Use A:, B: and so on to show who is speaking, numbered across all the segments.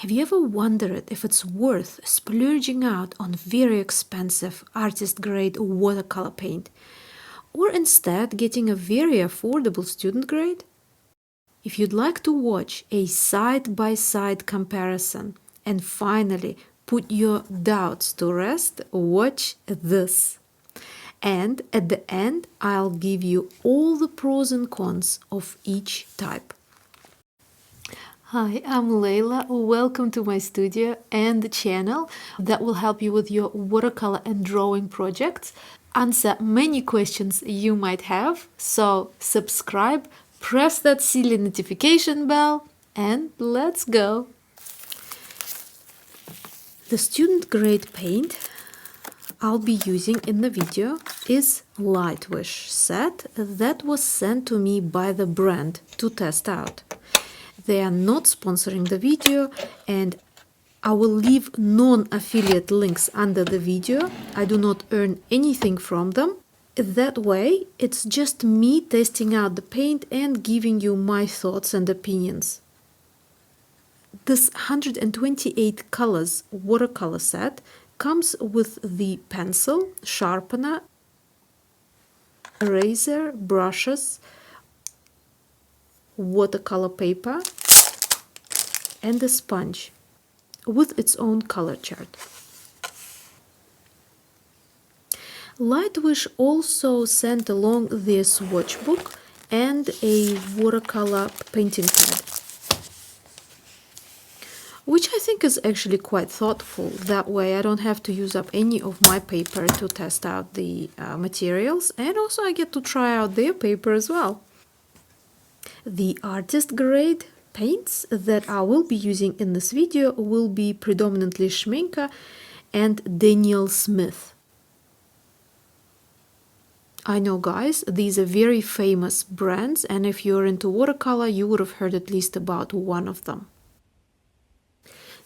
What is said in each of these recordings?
A: Have you ever wondered if it's worth splurging out on very expensive artist-grade watercolor paint, or instead getting a very affordable student grade? If you'd like to watch a side-by-side comparison and finally put your doubts to rest, watch this. And at the end, I'll give you all the pros and cons of each type. Hi, I'm Leila. Welcome to my studio and the channel that will help you with your watercolor and drawing projects, answer many questions you might have. So subscribe, press that silly notification bell, and let's go. The student grade paint I'll be using in the video is Lightwish set that was sent to me by the brand to test out. They are not sponsoring the video, and I will leave non-affiliate links under the video. I do not earn anything from them. That way, it's just me testing out the paint and giving you my thoughts and opinions. This 128 colors watercolor set comes with the pencil, sharpener, eraser, brushes, watercolor paper, and a sponge with its own color chart. Lightwish also sent along their Swatch book and a watercolor painting pad, which I think is actually quite thoughtful. That way I don't have to use up any of my paper to test out the materials, and also I get to try out their paper as well. The artist grade paints that I will be using in this video will be predominantly Schmincke and Daniel Smith. I know, guys, these are very famous brands, and if you're into watercolor, you would have heard at least about one of them.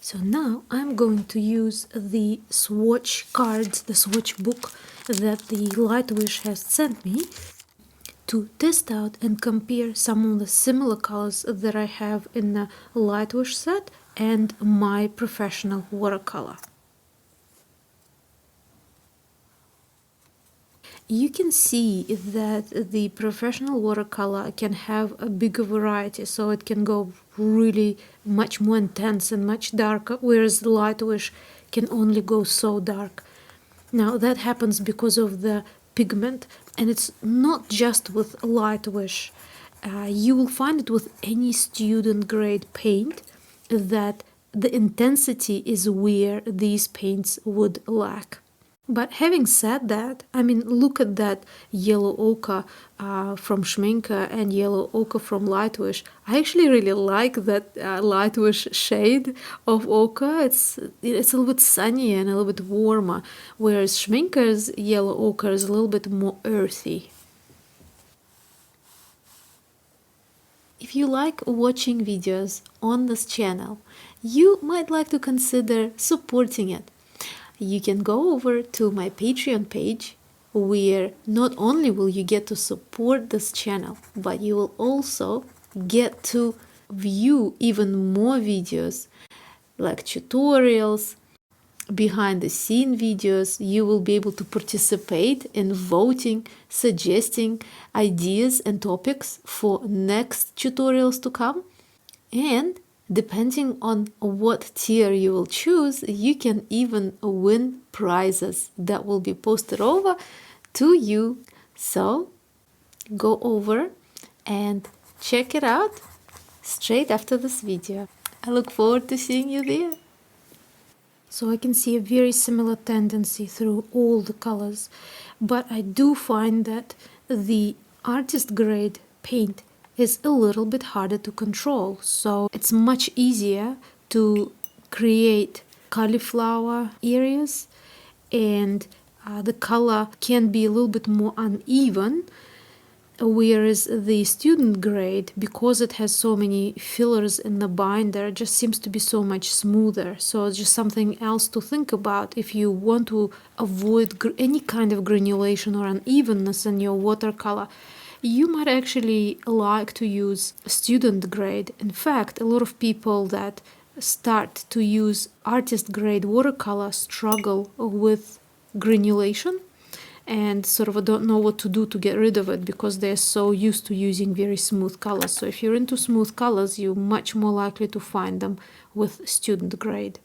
A: So now I'm going to use the swatch cards, the swatch book that the Lightwish has sent me, to test out and compare some of the similar colors that I have in the Lightwish set and my professional watercolor. You can see that the professional watercolor can have a bigger variety, so it can go really much more intense and much darker, whereas the Lightwish can only go so dark. Now that happens because of the pigment, and it's not just with Lightwish. You will find it with any student grade paint that the intensity is where these paints would lack. But having said that, I mean, look at that yellow ochre from Schmincke and yellow ochre from Lightwish. I actually really like that Lightwish shade of ochre. It's a little bit sunnier and a little bit warmer, whereas Schmincke's yellow ochre is a little bit more earthy. If you like watching videos on this channel, you might like to consider supporting it. You can go over to my Patreon page, where not only will you get to support this channel, but you will also get to view even more videos like tutorials, behind the scene videos. You will be able to participate in voting, suggesting ideas and topics for next tutorials to come, and depending on what tier you will choose, you can even win prizes that will be posted over to you. So go over and check it out straight after this video. I look forward to seeing you there. So I can see a very similar tendency through all the colors, but I do find that the artist grade paint is a little bit harder to control, so it's much easier to create cauliflower areas, and the color can be a little bit more uneven, whereas the student grade, because it has so many fillers in the binder, just seems to be so much smoother. So it's just something else to think about if you want to avoid any kind of granulation or unevenness in your watercolor. You might actually like to use student grade. In fact, a lot of people that start to use artist grade watercolor struggle with granulation and sort of don't know what to do to get rid of it because they're so used to using very smooth colors. So if you're into smooth colors, you're much more likely to find them with student grade.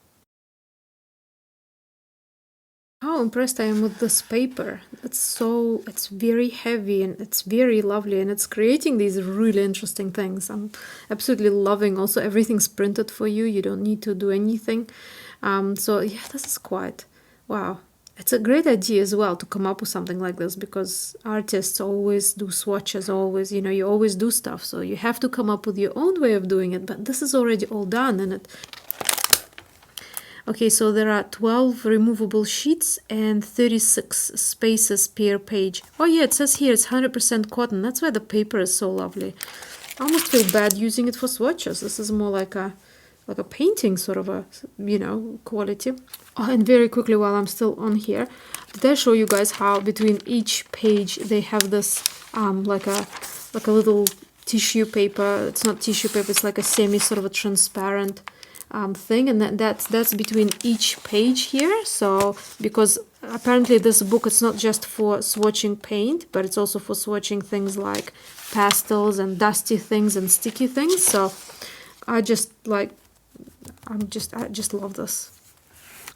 A: How impressed I am with this paper. It's very heavy and it's very lovely and it's creating these really interesting things. I'm absolutely loving also everything's printed for you. You don't need to do anything. So yeah, this is quite, wow. It's a great idea as well to come up with something like this because artists always do swatches, always, you always do stuff. So you have to come up with your own way of doing it, but this is already all done and it. Okay, so there are 12 removable sheets and 36 spaces per page. Oh yeah, it says here it's 100% cotton. That's why the paper is so lovely. I almost feel bad using it for swatches. This is more like a painting sort of a, quality. Oh, and very quickly while I'm still on here, did I show you guys how between each page they have this like a little tissue paper. It's not tissue paper, it's like a semi sort of a transparent thing, and that's between each page here. So because apparently this book, it's not just for swatching paint, but it's also for swatching things like pastels and dusty things and sticky things. So I just love this.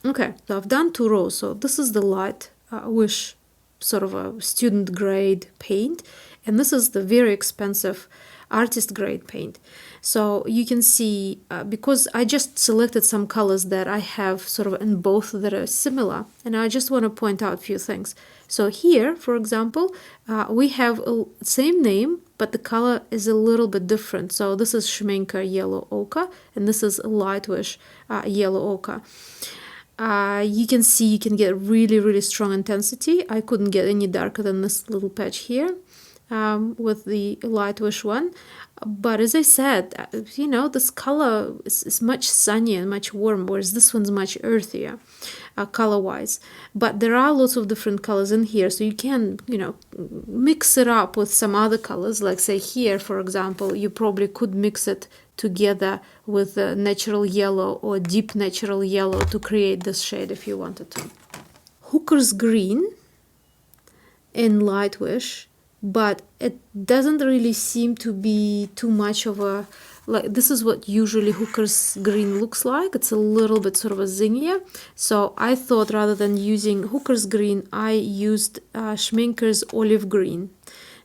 A: Okay, so I've done 2 rows. So this is the Lightwish sort of a student grade paint, and this is the very expensive artist grade paint. So you can see, because I just selected some colors that I have sort of in both that are similar, and I just want to point out a few things. So here, for example, we have a same name, but the color is a little bit different. So this is Schmincke Yellow Ochre, and this is Lightwish Yellow Ochre. You can see you can get really, really strong intensity. I couldn't get any darker than this little patch here. With the Lightwish one, but as I said, this color is much sunnier and much warm, whereas this one's much earthier color-wise. But there are lots of different colors in here, so you can mix it up with some other colors. Like say here, for example, you probably could mix it together with a natural yellow or deep natural yellow to create this shade if you wanted to. Hooker's Green in Lightwish, but it doesn't really seem to be too much of a, this is what usually Hooker's Green looks like. It's a little bit sort of a zingier. So I thought rather than using Hooker's Green, I used Schmincke's Olive Green.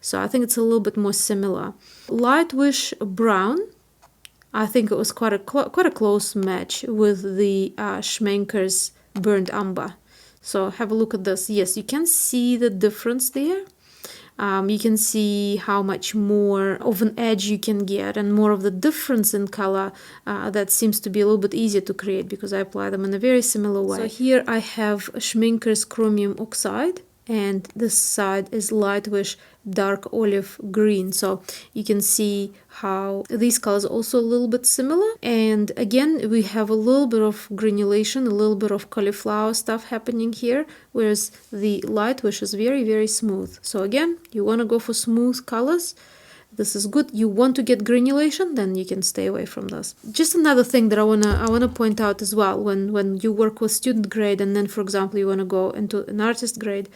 A: So I think it's a little bit more similar. Lightwish Brown, I think it was quite a close match with the Schmincke's Burnt Umber. So have a look at this. Yes, you can see the difference there. You can see how much more of an edge you can get and more of the difference in color that seems to be a little bit easier to create because I apply them in a very similar way. So here I have Schmincke's Chromium Oxide, and this side is Lightwish Dark Olive Green. So you can see how these colors are also a little bit similar. And again, we have a little bit of granulation, a little bit of cauliflower stuff happening here, whereas the Lightwish is very, very smooth. So again, you want to go for smooth colors. This is good. You want to get granulation, then you can stay away from this. Just another thing that I wanna point out as well, when you work with student grade and then, for example, you want to go into an artist grade,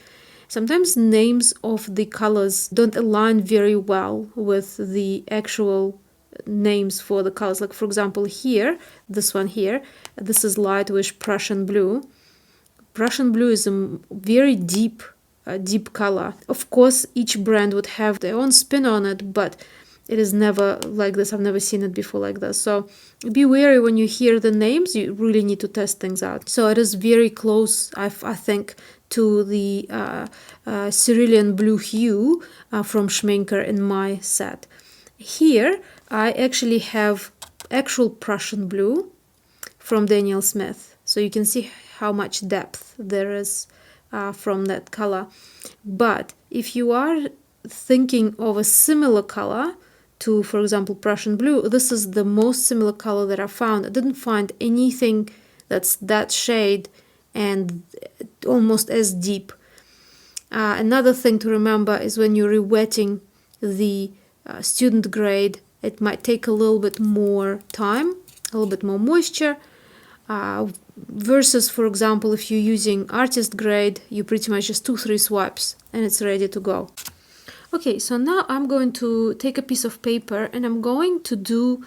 A: sometimes names of the colors don't align very well with the actual names for the colors. Like for example here, this one here, this is Lightwish Prussian Blue. Prussian Blue is a very deep color. Of course, each brand would have their own spin on it, but it is never like this. I've never seen it before like this. So be wary when you hear the names. You really need to test things out. So it is very close, I think, to the cerulean blue hue from Schmincke in my set. Here, I actually have actual Prussian blue from Daniel Smith. So you can see how much depth there is from that color. But if you are thinking of a similar color to, for example, Prussian blue, this is the most similar color that I found. I didn't find anything that's that shade and almost as deep. Another thing to remember is when you're rewetting the student grade, it might take a little bit more time. a little bit more moisture. Versus, for example, if you're using artist grade, you pretty much just 2-3 swipes and it's ready to go. Okay, so now I'm going to take a piece of paper and I'm going to do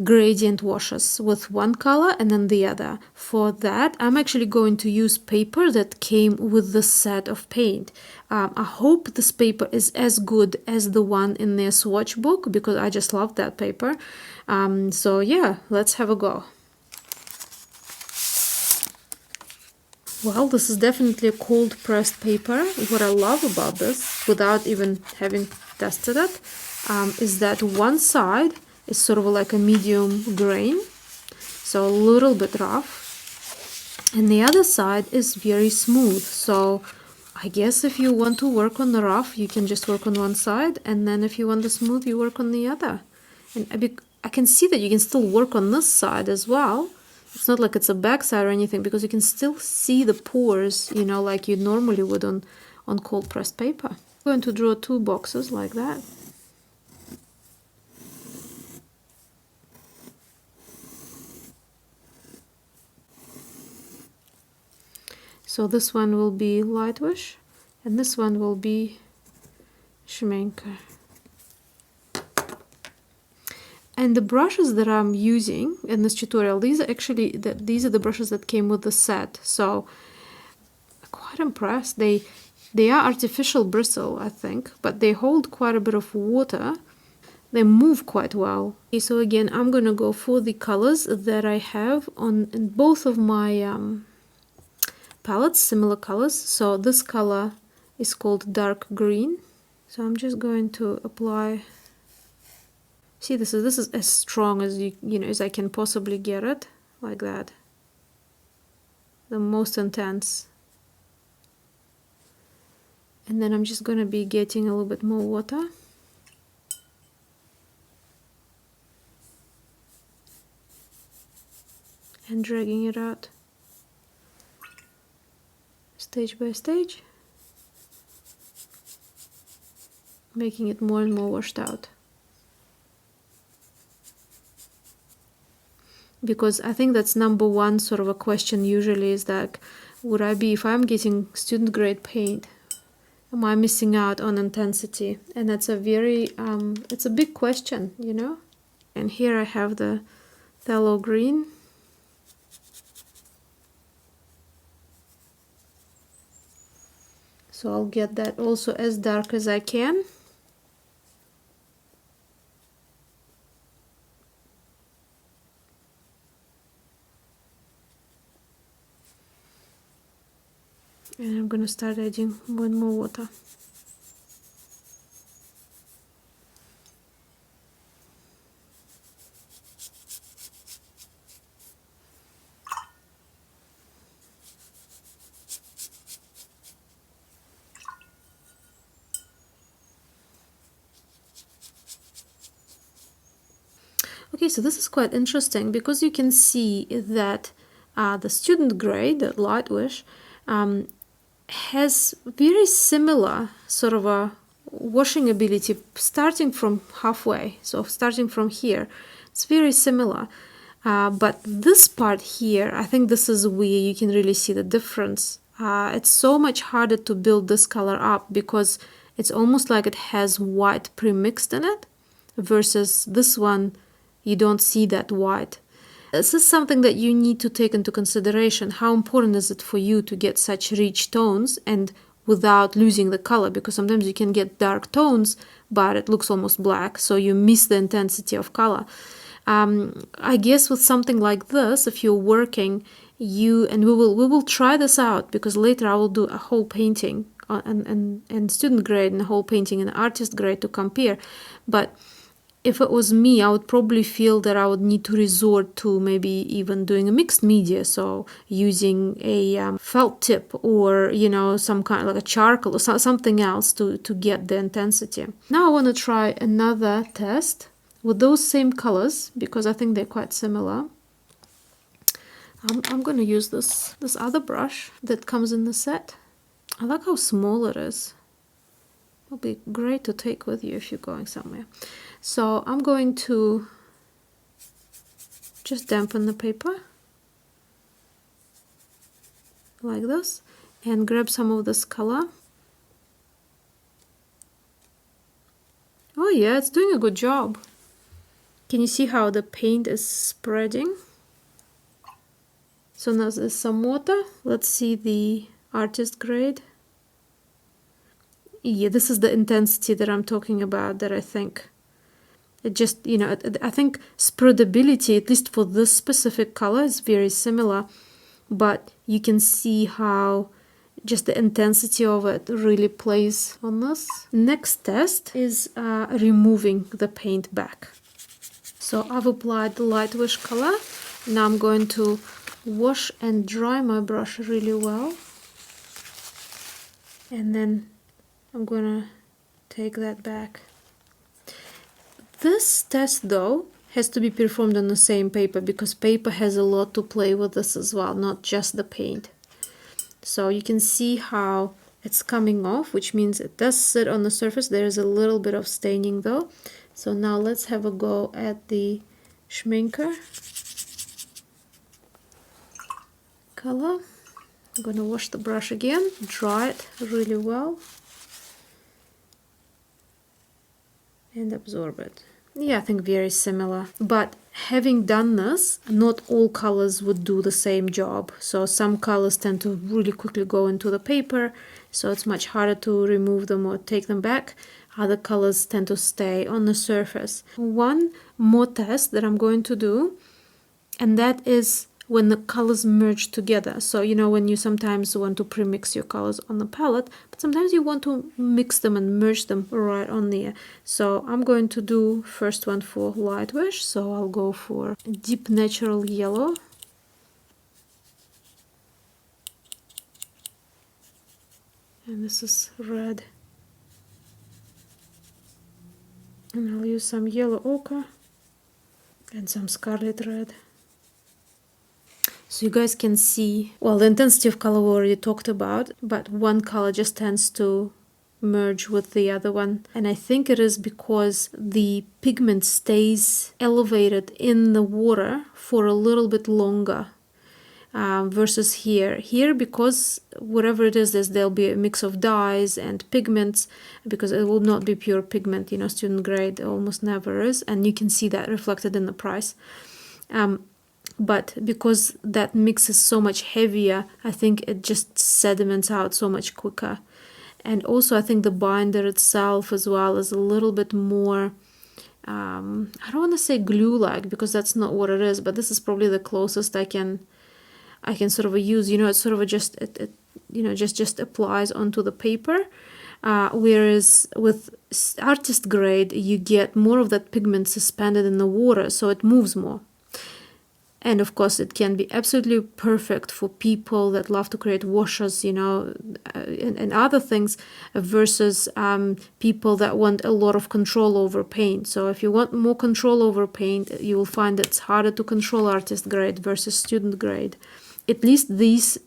A: gradient washes with one color and then the other. For that, I'm actually going to use paper that came with the set of paint. I hope this paper is as good as the one in their Swatch book, because I just love that paper. So yeah, let's have a go. Well, this is definitely a cold pressed paper. What I love about this, without even having tested it, is that one side is sort of like a medium grain, so a little bit rough, and the other side is very smooth. So I guess if you want to work on the rough, you can just work on one side, and then if you want the smooth, you work on the other. And I can see that you can still work on this side as well. It's not like it's a backside or anything, because you can still see the pores, you know, like you normally would on cold pressed paper. I'm going to draw 2 boxes like that. So this one will be Lightwish, and this one will be Schmincke. And the brushes that I'm using in this tutorial, these are the brushes that came with the set. So I'm quite impressed. They are artificial bristle, I think, but they hold quite a bit of water. They move quite well. Okay, so again, I'm gonna go for the colors that I have in both of my palettes, similar colors. So this color is called dark green. So I'm just going to apply. See, this is as strong as you know as I can possibly get it, like that. The most intense. And then I'm just gonna be getting a little bit more water. And dragging it out. Stage by stage. Making it more and more washed out. Because I think that's number one sort of a question usually is that, would I be, if I'm getting student grade paint, am I missing out on intensity? And that's a very, it's a big question, you know? And here I have the phthalo green. So I'll get that also as dark as I can. And I'm going to start adding more and more water. Okay, so this is quite interesting because you can see that the student grade, the Lightwish, has very similar sort of a washing ability starting from halfway, so starting from here. It's very similar. But this part here, I think this is where you can really see the difference. It's so much harder to build this color up because it's almost like it has white pre-mixed in it, versus this one, you don't see that white. This is something that you need to take into consideration. How important is it for you to get such rich tones and without losing the color? Because sometimes you can get dark tones, but it looks almost black, so you miss the intensity of color. I guess with something like this, if you're working, and we will try this out, because later I will do a whole painting in student grade and a whole painting in artist grade to compare. But if it was me, I would probably feel that I would need to resort to maybe even doing a mixed media, so using a felt tip, or you know, some kind of like a charcoal or something else to get the intensity. Now I want to try another test with those same colors because I think they're quite similar. I'm going to use this other brush that comes in the set. I like how small it is. It'll be great to take with you if you're going somewhere. So I'm going to just dampen the paper like this and grab some of this color. Oh yeah, it's doing a good job. Can you see how the paint is spreading? So now there's some water. Let's see the artist grade. Yeah, this is the intensity that I'm talking about, that I think it just, you know, I think spreadability, at least for this specific color, is very similar, but you can see how just the intensity of it really plays on this. Next test is removing the paint back. So I've applied the Lightwish color. Now I'm going to wash and dry my brush really well. And then I'm gonna take that back. This test though has to be performed on the same paper, because paper has a lot to play with this as well, not just the paint. So you can see how it's coming off, which means it does sit on the surface. There is a little bit of staining though. So now let's have a go at the Schmincke color. I'm gonna wash the brush again, dry it really well, and absorb it. Yeah, I think very similar. But having done this, not all colors would do the same job. So some colors tend to really quickly go into the paper, so it's much harder to remove them or take them back. Other colors tend to stay on the surface. One more test that I'm going to do, and that is when the colors merge together. So you know, when you sometimes want to pre-mix your colors on the palette, but sometimes you want to mix them and merge them right on there. So I'm going to do first one for Lightwish. So I'll go for deep natural yellow. And this is red. And I'll use some yellow ochre and some scarlet red. So you guys can see, well, the intensity of color we already talked about, but one color just tends to merge with the other one. And I think it is because the pigment stays elevated in the water for a little bit longer versus here. Here, because whatever it is, there'll be a mix of dyes and pigments, because it will not be pure pigment, you know, student grade almost never is, and you can see that reflected in the price. But because that mix is so much heavier, I think it just sediments out so much quicker. And also I think the binder itself as well is a little bit more, I don't want to say glue-like, because that's not what it is, but this is probably the closest I can sort of use. You know, it's sort of just applies onto the paper. Whereas with artist grade, you get more of that pigment suspended in the water, so it moves more. And of course, it can be absolutely perfect for people that love to create washes, you know, and other things, versus people that want a lot of control over paint. So if you want more control over paint, you will find it's harder to control artist grade versus student grade. At least these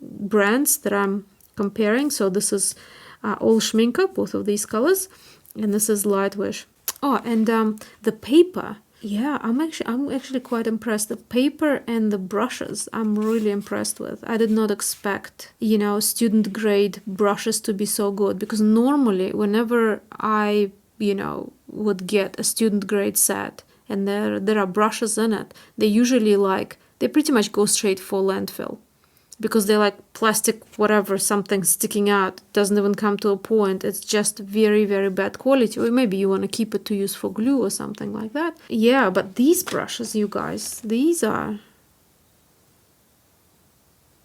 A: brands that I'm comparing. So this is all Schmincke, both of these colors, and this is Lightwish. Oh, and the paper. Yeah, I'm actually quite impressed. The paper and the brushes, I'm really impressed with. I did not expect, you know, student grade brushes to be so good, because normally whenever I, you know, would get a student grade set and there are brushes in it, they pretty much go straight for landfill, because they're like plastic, whatever, something sticking out, doesn't even come to a point. It's just very, very bad quality. Or maybe you want to keep it to use for glue or something like that. Yeah, but these brushes, you guys, these are...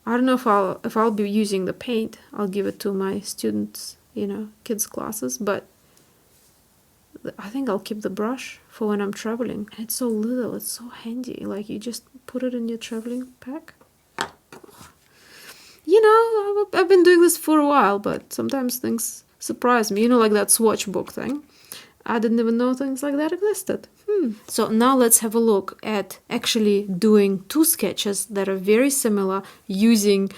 A: I don't know if I'll be using the paint. I'll give it to my students, you know, kids classes, but I think I'll keep the brush for when I'm traveling. It's so little, it's so handy. Like, you just put it in your traveling pack. You know, I've been doing this for a while, but sometimes things surprise me. You know, like that Swatch book thing. I didn't even know things like that existed. So now let's have a look at actually doing two sketches that are very similar, using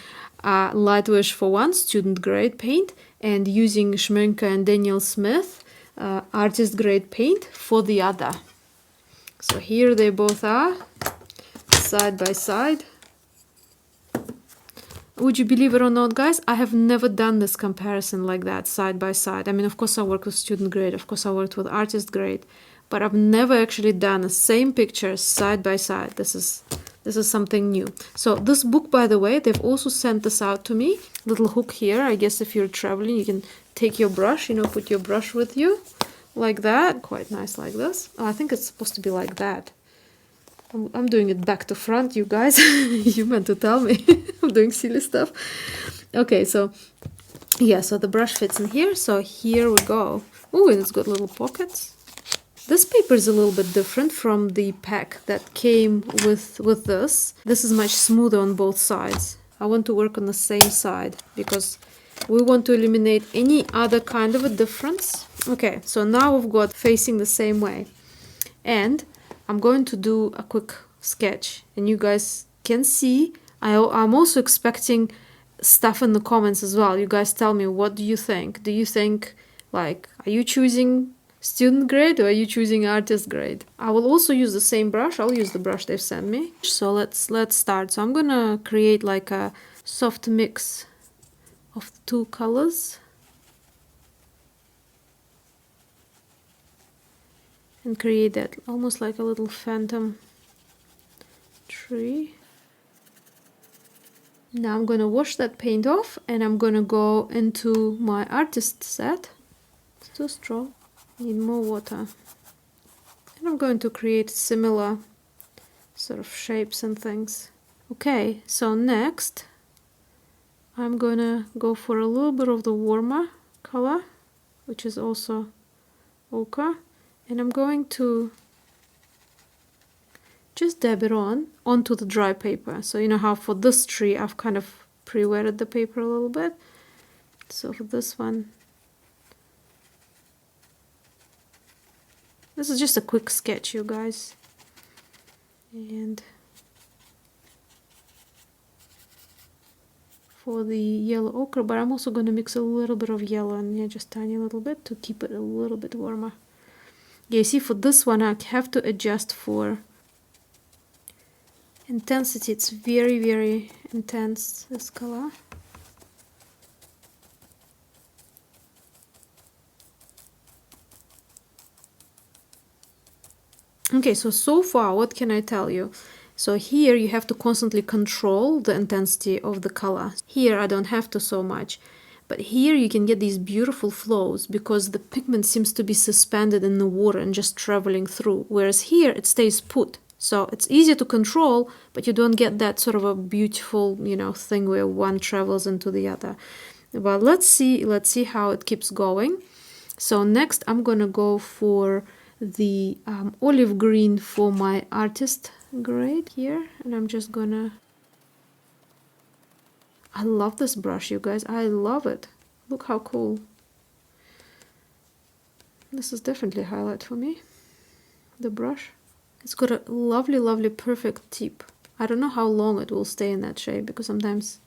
A: Lightwish for one, student grade paint, and using Schmincke and Daniel Smith artist grade paint for the other. So here they both are, side by side. Would you believe it or not, guys? I have never done this comparison like that, side by side. I mean, of course I work with student grade, of course I worked with artist grade, but I've never actually done the same picture side by side. This is something new. So this book, by the way, they've also sent this out to me. Little hook here. I guess if you're traveling, you can take your brush, you know, put your brush with you like that. Quite nice like this. Oh, I think it's supposed to be like that. I'm doing it back to front, you guys. You meant to tell me. I'm doing silly stuff. Okay, so yeah, so the brush fits in here. So here we go. Oh, and it's got little pockets. This paper is a little bit different from the pack that came with this. This is much smoother on both sides. I want to work on the same side because we want to eliminate any other kind of a difference. Okay, so now we've got facing the same way. And I'm going to do a quick sketch and you guys can see. I'm also expecting stuff in the comments as well. You guys tell me, what do you think? Do you think, like, are you choosing student grade or are you choosing artist grade? I will also use the same brush. I'll use the brush they've sent me. So let's start. So I'm gonna create like a soft mix of the two colors and create that almost like a little phantom tree. Now I'm gonna wash that paint off and I'm gonna go into my artist set. It's too strong. Need more water. And I'm going to create similar sort of shapes and things. Okay, so next I'm gonna go for a little bit of the warmer color, which is also ochre, and I'm going to just dab it onto the dry paper. So you know how for this tree I've kind of pre-wetted the paper a little bit. So for this one, this is just a quick sketch, you guys. And for the yellow ochre, but I'm also going to mix a little bit of yellow in here, just tiny little bit, to keep it a little bit warmer. Yeah, you see, for this one I have to adjust for intensity. It's very, very intense, this color. Okay, so far, what can I tell you? So here you have to constantly control the intensity of the color. Here I don't have to so much. But here you can get these beautiful flows because the pigment seems to be suspended in the water and just traveling through. Whereas here it stays put. So it's easier to control, but you don't get that sort of a beautiful, you know, thing where one travels into the other. But let's see how it keeps going. So next I'm gonna go for the olive green for my artist grade here, and I'm just gonna... I love this brush, you guys. I love it. Look how cool. This is definitely a highlight for me, the brush. It's got a lovely, lovely, perfect tip. I don't know how long it will stay in that shape because sometimes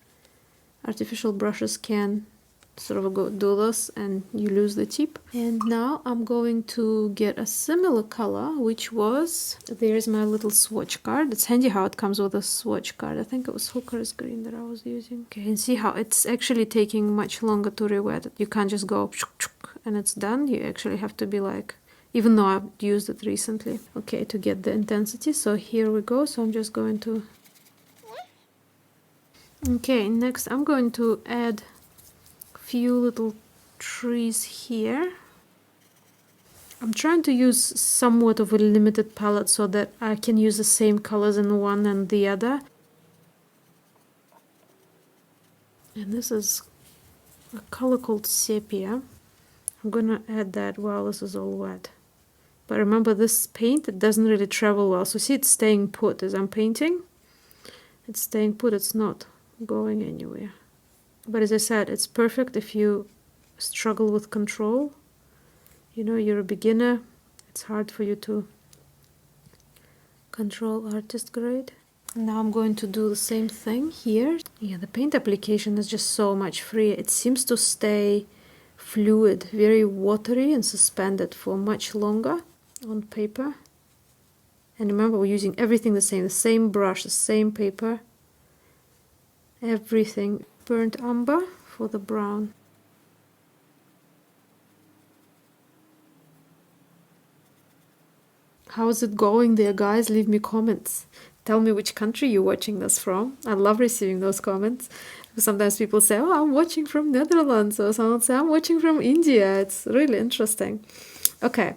A: artificial brushes can sort of go do this and you lose the tip. And now I'm going to get a similar color, which was... There's my little swatch card. It's handy how it comes with a swatch card. I think it was Hooker's green that I was using. Okay, and see how it's actually taking much longer to re-wet it. You can't just go and it's done. You actually have to be like... Even though I've used it recently. Okay, to get the intensity. So here we go. So I'm just going to... Okay, next I'm going to add few little trees here. I'm trying to use somewhat of a limited palette so that I can use the same colors in one and the other. And this is a color called sepia. I'm gonna add that while this is all wet. But remember, this paint, it doesn't really travel well. So see, it's staying put as I'm painting. It's staying put, it's not going anywhere. But as I said, it's perfect if you struggle with control. You know, you're a beginner. It's hard for you to control artist grade. Now I'm going to do the same thing here. Yeah, the paint application is just so much freer. It seems to stay fluid, very watery and suspended for much longer on paper. And remember, we're using everything the same brush, the same paper, everything. Burnt umber for the brown. How's it going there, guys? Leave me comments. Tell me which country you're watching this from. I love receiving those comments. Sometimes people say, oh, I'm watching from Netherlands, or someone say, I'm watching from India. It's really interesting. Okay,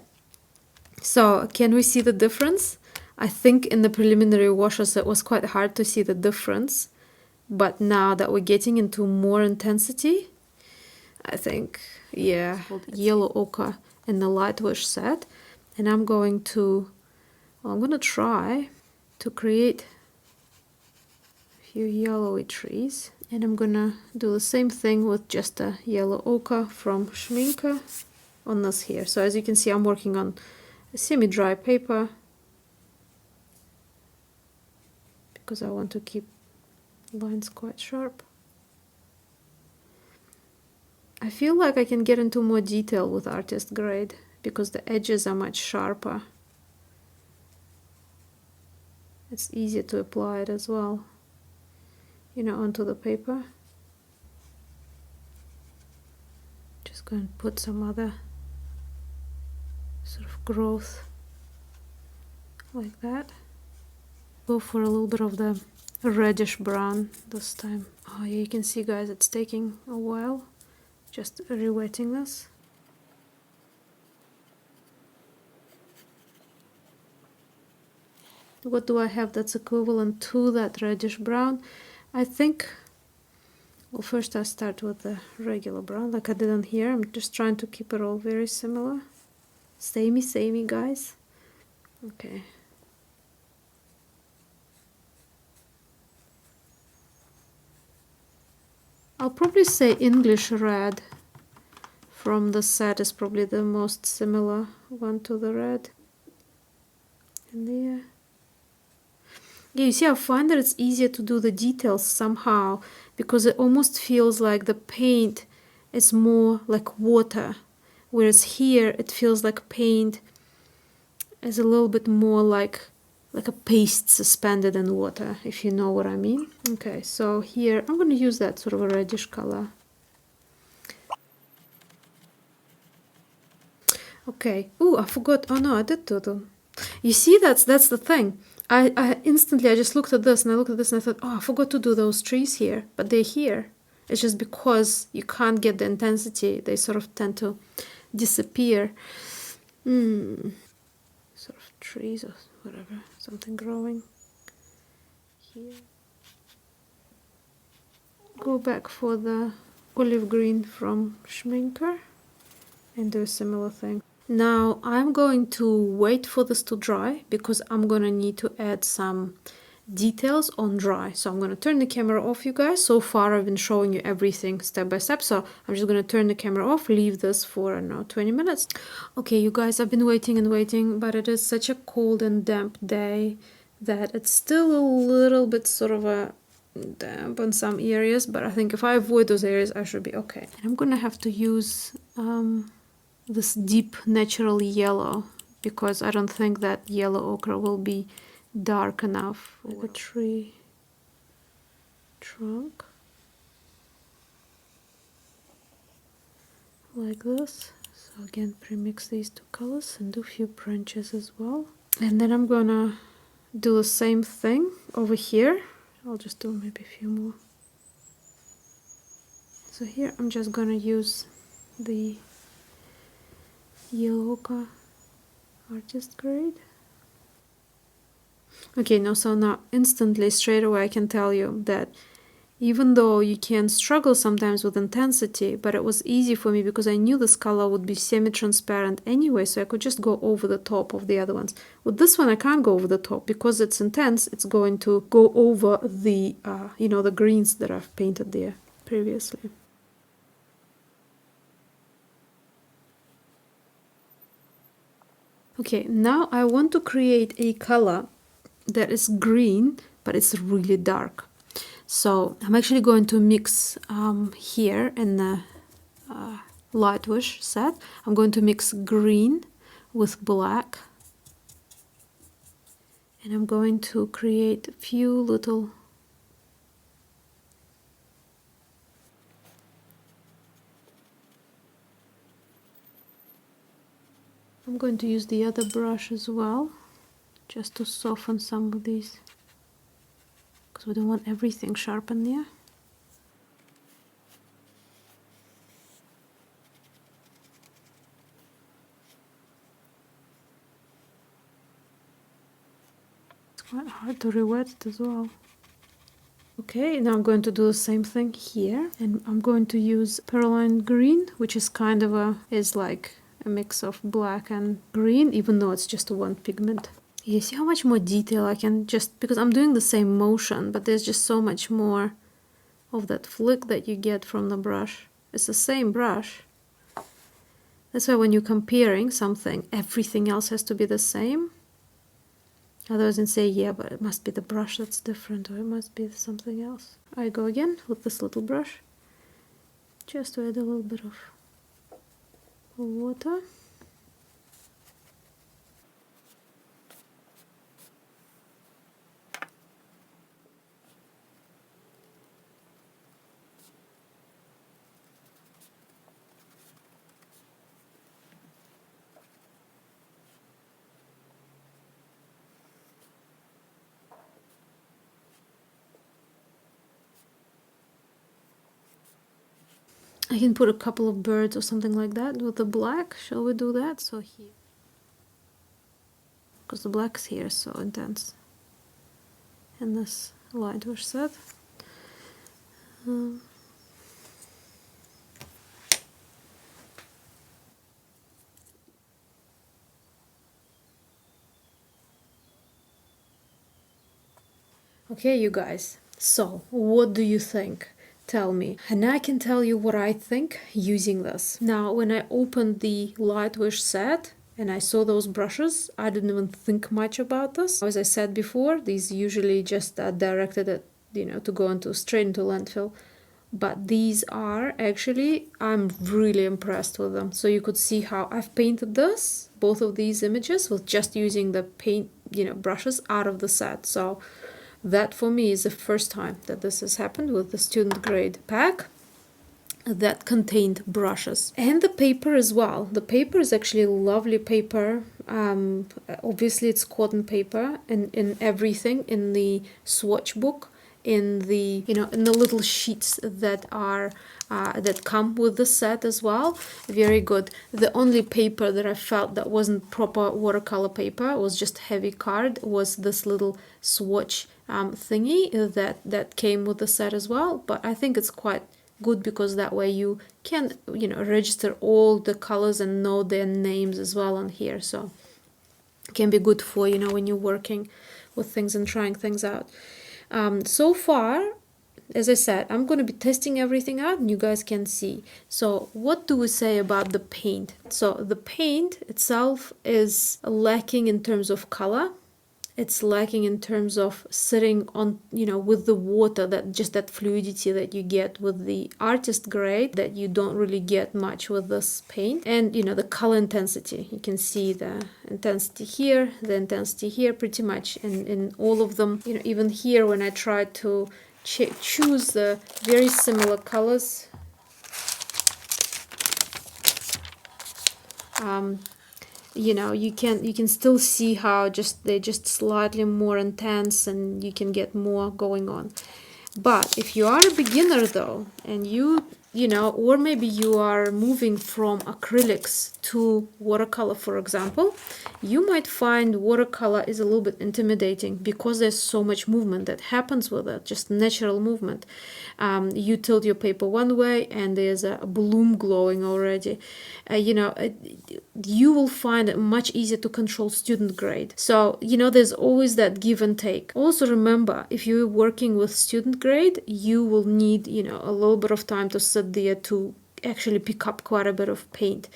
A: so can we see the difference? I think in the preliminary washes it was quite hard to see the difference, but now that we're getting into more intensity, I think, yeah, it's called yellow ochre in the Lightwish set. And I'm going to, well, I'm going to try to create a few yellowy trees. And I'm going to do the same thing with just a yellow ochre from Schmincke on this here. So as you can see, I'm working on a semi-dry paper because I want to keep lines quite sharp. I feel like I can get into more detail with artist grade because the edges are much sharper. It's easier to apply it as well, you know, onto the paper. Just going to put some other sort of growth like that. Go for a little bit of the reddish brown this time. Oh yeah, you can see, guys, it's taking a while. Just rewetting this. What do I have that's equivalent to that reddish brown? I think, well, first I start with the regular brown like I did on here. I'm just trying to keep it all very similar. Samey, guys. Okay. I'll probably say English red from the set is probably the most similar one to the red. And there. Yeah, you see, I find that it's easier to do the details somehow because it almost feels like the paint is more like water, whereas here it feels like paint is a little bit more like a paste suspended in water, if you know what I mean. Okay, so here I'm going to use that sort of a reddish color. Okay. Oh, I forgot. Oh no, I did do them. You see, that's the thing. I instantly, I just looked at this and I looked at this and I thought, oh, I forgot to do those trees here, but they're here. It's just because you can't get the intensity, they sort of tend to disappear. Sort of trees or whatever, something growing here. Go back for the olive green from Schmincke and do a similar thing. Now I'm going to wait for this to dry because I'm gonna need to add some details on dry. So I'm gonna turn the camera off, you guys. So far I've been showing you everything step by step, so I'm just gonna turn the camera off, leave this for, I don't know, 20 minutes. Okay, you guys, I've been waiting and waiting, but it is such a cold and damp day that it's still a little bit sort of a damp on some areas, but I think if I avoid those areas I should be okay. And I'm gonna have to use this deep natural yellow because I don't think that yellow ochre will be dark enough for the tree trunk. Like this. So again, premix these two colors and do a few branches as well. And then I'm gonna do the same thing over here. I'll just do maybe a few more. So here I'm just gonna use the yellow ochre artist grade. Okay, so now instantly, straight away, I can tell you that even though you can struggle sometimes with intensity, but it was easy for me because I knew this color would be semi-transparent anyway, so I could just go over the top of the other ones. With this one, I can't go over the top because it's intense. It's going to go over the, the greens that I've painted there previously. Okay, now I want to create a color that is green, but it's really dark. So I'm actually going to mix here in the Lightwish set. I'm going to mix green with black. And I'm going to create a few little I'm going to use the other brush as well, just to soften some of these, because we don't want everything sharp in there. It's quite hard to rewet it as well. Okay, now I'm going to do the same thing here, and I'm going to use Perline Green, which is kind of is like a mix of black and green, even though it's just one pigment. You see how much more detail I can just, because I'm doing the same motion, but there's just so much more of that flick that you get from the brush. It's the same brush. That's why when you're comparing something, everything else has to be the same. Otherwise, you say, yeah, but it must be the brush that's different, or it must be something else. I go again with this little brush, just to add a little bit of water. I can put a couple of birds or something like that with the black. Shall we do that? So here, because the black is here so intense in this Lightwish set. Okay, you guys, so what do you think? Tell me, and I can tell you what I think using this. Now, when I opened the Lightwish set and I saw those brushes, I didn't even think much about this. As I said before, these usually just are directed at, to go into straight into landfill. But these are actually, I'm really impressed with them. So you could see how I've painted this, both of these images, with just using the paint, brushes out of the set. So that for me is the first time that this has happened with the student grade pack that contained brushes. And the paper as well. The paper is actually a lovely paper. Obviously it's cotton paper, and in everything, in the swatch book, in the in the little sheets that are that come with the set as well. Very good. The only paper that I felt that wasn't proper watercolor paper, was just heavy card, was this little swatch thingy that came with the set as well. But I think it's quite good, because that way you can register all the colors and know their names as well on here. So it can be good for when you're working with things and trying things out. So far, as I said, I'm going to be testing everything out and you guys can see. So what do we say about the paint? So the paint itself is lacking in terms of color. It's lacking in terms of sitting on, with the water, that fluidity that you get with the artist grade, that you don't really get much with this paint. And, the color intensity. You can see the intensity here, the intensity here, pretty much in all of them. Even here when I try to choose the very similar colors, you can still see how they're just slightly more intense, and you can get more going on. But if you are a beginner though, and or maybe you are moving from acrylics to watercolor, for example, you might find watercolor is a little bit intimidating, because there's so much movement that happens with it, just natural movement. You tilt your paper one way and there's a bloom glowing already. You will find it much easier to control student grade. So, there's always that give and take. Also remember, if you're working with student grade, you will need, a little bit of time to sit there to actually pick up quite a bit of paint.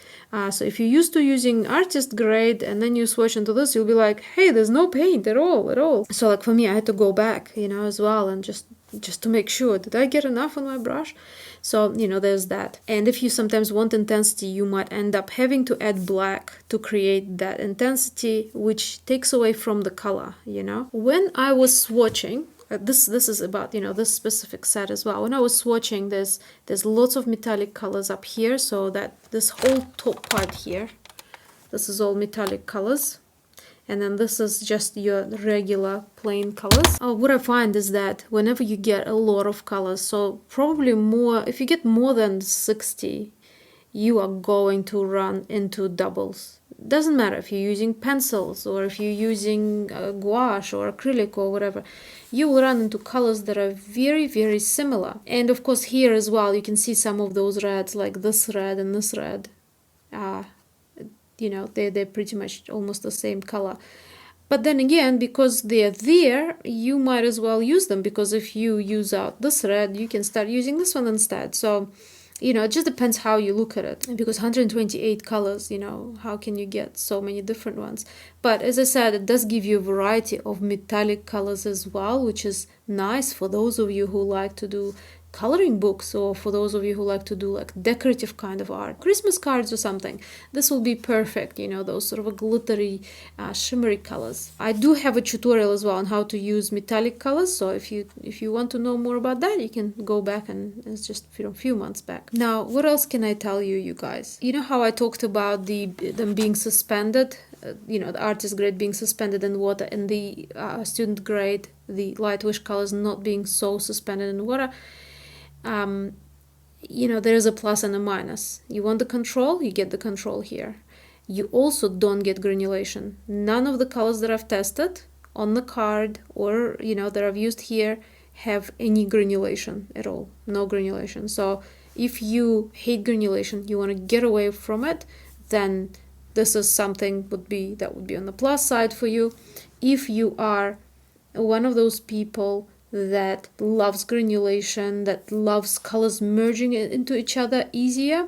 A: So if you're used to using artist grade and then you swatch into this, you'll be like, hey, there's no paint at all. So like for me, I had to go back, as well, and just to make sure, did I get enough on my brush? So, there's that. And if you sometimes want intensity, you might end up having to add black to create that intensity, which takes away from the color, When I was swatching, this is about this specific set as well. When I was swatching, there's lots of metallic colors up here, so that this whole top part here, this is all metallic colors, and then this is just your regular plain colors. What I find is that whenever you get a lot of colors, so probably more, if you get more than 60, you are going to run into doubles. Doesn't matter if you're using pencils or if you're using gouache or acrylic or whatever, you will run into colors that are very, very similar. And of course here as well, you can see some of those reds, like this red and this red. They're pretty much almost the same color. But then again, because they're there, you might as well use them, because if you use out this red, you can start using this one instead. So it just depends how you look at it, because 128 colors, how can you get so many different ones? But as I said, it does give you a variety of metallic colors as well, which is nice for those of you who like to do coloring books, or for those of you who like to do like decorative kind of art, Christmas cards or something. This will be perfect, those sort of a glittery, shimmery colors. I do have a tutorial as well on how to use metallic colors, so if you want to know more about that, you can go back, and it's just a few months back. Now, what else can I tell you, you guys? You know how I talked about them being suspended, the artist grade being suspended in water, and the student grade, the Lightwish colors, not being so suspended in water. There's a plus and a minus. You want the control, you get the control here. You also don't get granulation. None of the colors that I've tested on the card or that I've used here have any granulation at all. No granulation. So if you hate granulation, you want to get away from it, then this is something that would be on the plus side for you. If you are one of those people that loves granulation, that loves colors merging into each other easier,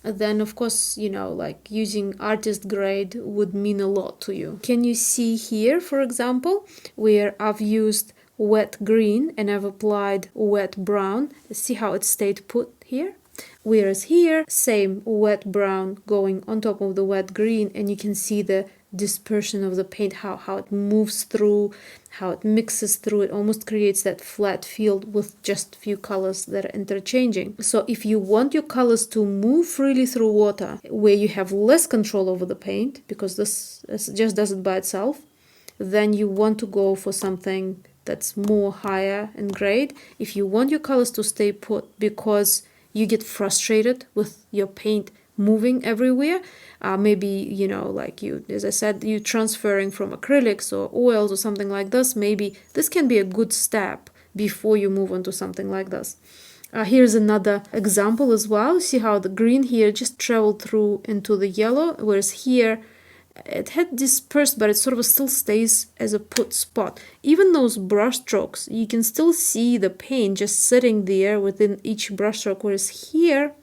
A: then of course, like using artist grade would mean a lot to you. Can you see here, for example, where I've used wet green and I've applied wet brown? See how it stayed put here? Whereas here, same wet brown going on top of the wet green, and you can see the dispersion of the paint, how it moves through, how it mixes through. It almost creates that flat field with just few colors that are interchanging. So if you want your colors to move freely through water, where you have less control over the paint, because this just does it by itself, then you want to go for something that's more higher in grade. If you want your colors to stay put because you get frustrated with your paint moving everywhere, maybe like as I said, you transferring from acrylics or oils or something like this, maybe this can be a good step before you move on to something like this. Here's another example as well. See how the green here just traveled through into the yellow, whereas here it had dispersed, but it sort of still stays as a put spot. Even those brush strokes, you can still see the paint just sitting there within each brush stroke, whereas here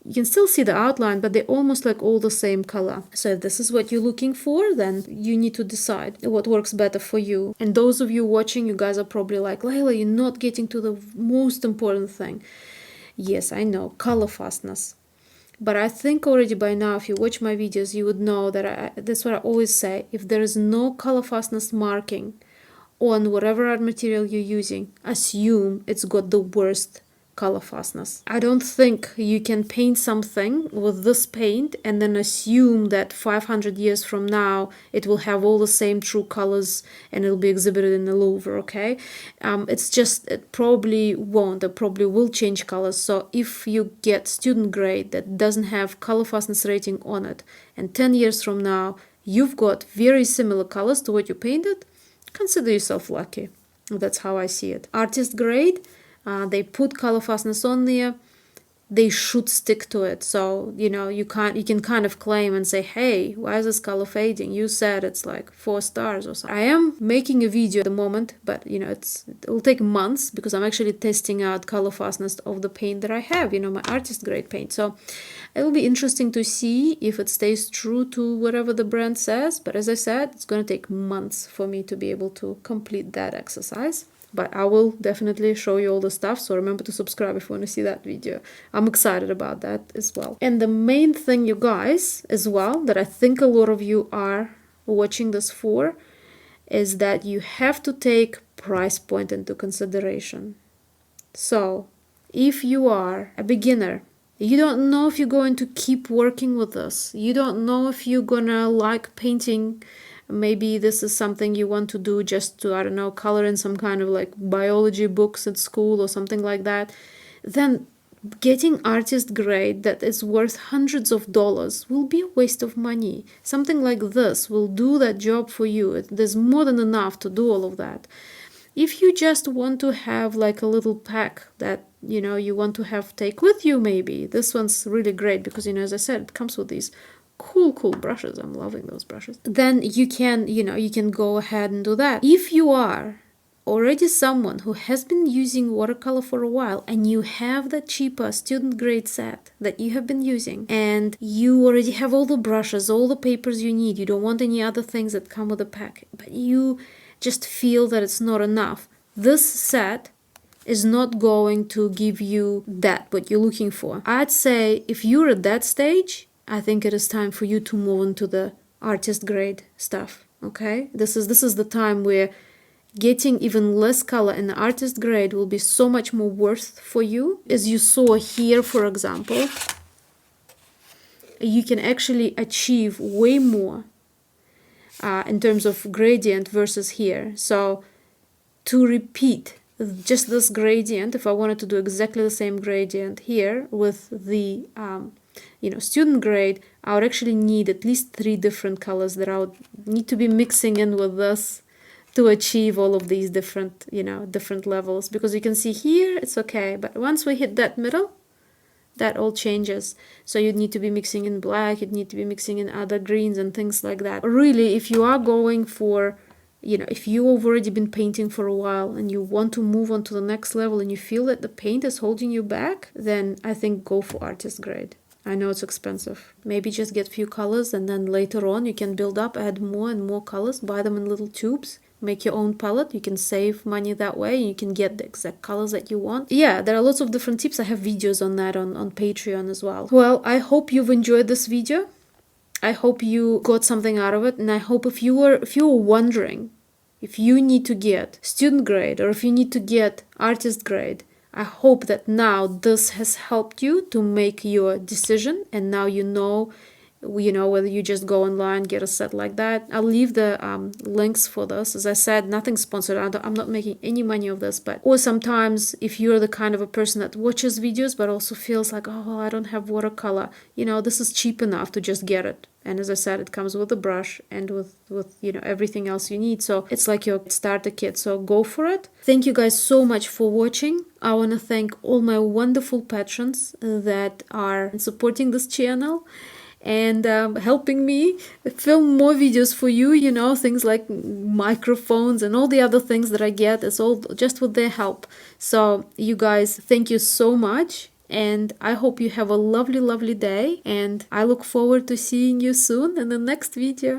A: you can still see the outline, but they're almost like all the same color. So if this is what you're looking for, then you need to decide what works better for you. And those of you watching, you guys are probably like, Layla, you're not getting to the most important thing. Yes, I know, color fastness. But I think already by now, if you watch my videos, you would know that that's what I always say. If there is no color fastness marking on whatever art material you're using, assume it's got the worst color fastness. I don't think you can paint something with this paint and then assume that 500 years from now it will have all the same true colors and it'll be exhibited in the Louvre, okay? It probably won't. It probably will change colors. So if you get student grade that doesn't have color fastness rating on it, and 10 years from now you've got very similar colors to what you painted, consider yourself lucky. That's how I see it. Artist grade, they put color fastness on there. they should stick to it. So, you know, you can kind of claim and say, hey, why is this color fading? You said it's like 4 stars or something. I am making a video at the moment, but you know, it will take months because I'm actually testing out color fastness of the paint that I have, you know, my artist grade paint. So it will be interesting to see if it stays true to whatever the brand says. But as I said, it's going to take months for me to be able to complete that exercise. But I will definitely show you all the stuff, so remember to subscribe if you want to see that video. I'm excited about that as well. And the main thing, you guys, as well, that I think a lot of you are watching this for, is that you have to take price point into consideration. So if you are a beginner, you don't know if you're going to keep working with this, you don't know if you're gonna like painting. Maybe this is something you want to do just to, I don't know, color in some kind of like biology books at school or something like that. Then getting artist grade that is worth hundreds of dollars will be a waste of money. Something like this will do that job for you. There's more than enough to do all of that. If you just want to have like a little pack that, you know, you want to have take with you, maybe this one's really great because, you know, as I said, it comes with these cool brushes. I'm loving those brushes. Then you can, you know, you can go ahead and do that. If you are already someone who has been using watercolor for a while and you have that cheaper student grade set that you have been using and you already have all the brushes, all the papers you need, you don't want any other things that come with a pack, but you just feel that it's not enough, this set is not going to give you that what you're looking for. I'd say if you're at that stage, I think it is time for you to move into the artist grade stuff. Okay, this is the time where getting even less color in the artist grade will be so much more worth for you. As you saw here, for example, you can actually achieve way more in terms of gradient versus here. So to repeat just this gradient, if I wanted to do exactly the same gradient here with the you know, student grade, I would actually need at least 3 different colors that I would need to be mixing in with this to achieve all of these different, you know, different levels. Because you can see here, it's okay, but once we hit that middle, that all changes. So you'd need to be mixing in black, you'd need to be mixing in other greens and things like that. Really, if you are going for, you know, if you've already been painting for a while and you want to move on to the next level and you feel that the paint is holding you back, then I think go for artist grade. I know it's expensive. Maybe just get few colors and then later on you can build up, add more and more colors, buy them in little tubes, make your own palette. You can save money that way. You can get the exact colors that you want. Yeah, there are lots of different tips. I have videos on that on Patreon as well. Well, I hope you've enjoyed this video. I hope you got something out of it, and I hope if you were wondering if you need to get student grade or if you need to get artist grade, I hope that now this has helped you to make your decision, and now you know whether you just go online, get a set like that. I'll leave the links for this. As I said, nothing sponsored. I'm not making any money of this, or sometimes if you're the kind of a person that watches videos but also feels like, oh, well, I don't have watercolor, this is cheap enough to just get it. And as I said, it comes with a brush and with everything else you need. So it's like your starter kit. So go for it. Thank you guys so much for watching. I want to thank all my wonderful patrons that are supporting this channel and helping me film more videos for you, things like microphones and all the other things that I get. It's all just with their help. So you guys, thank you so much. And I hope you have a lovely, lovely day. And I look forward to seeing you soon in the next video.